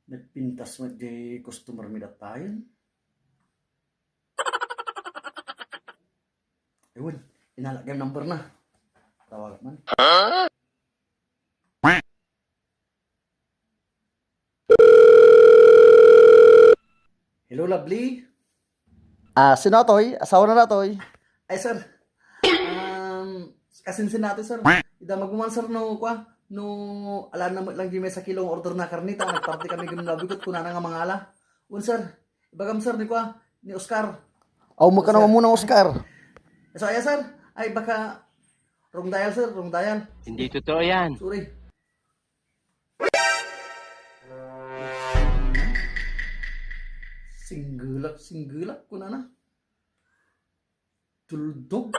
Nagpintas mo di customer mi datayan. Ewan, inalagay number na. Tawag man. Hello, lovely. Sino toy? Asawa na toy. Ay, sir. Kasinsin natin, sir. Ida maguman, sir, no, kwa. No, ala na lang di may sa kilong order na karnita. Nagparty kami ganun labigot. Kuna na nga mga ala. Un, sir. Ibagam, sir, ni kwa. Ni Oscar. Aw mo ka naman muna, Oscar. So, ay, sir. Ay, baka wrong dial, sir. Wrong dial. Hindi totoo yan. Sorry. Singgulak kuna na. Tuldog.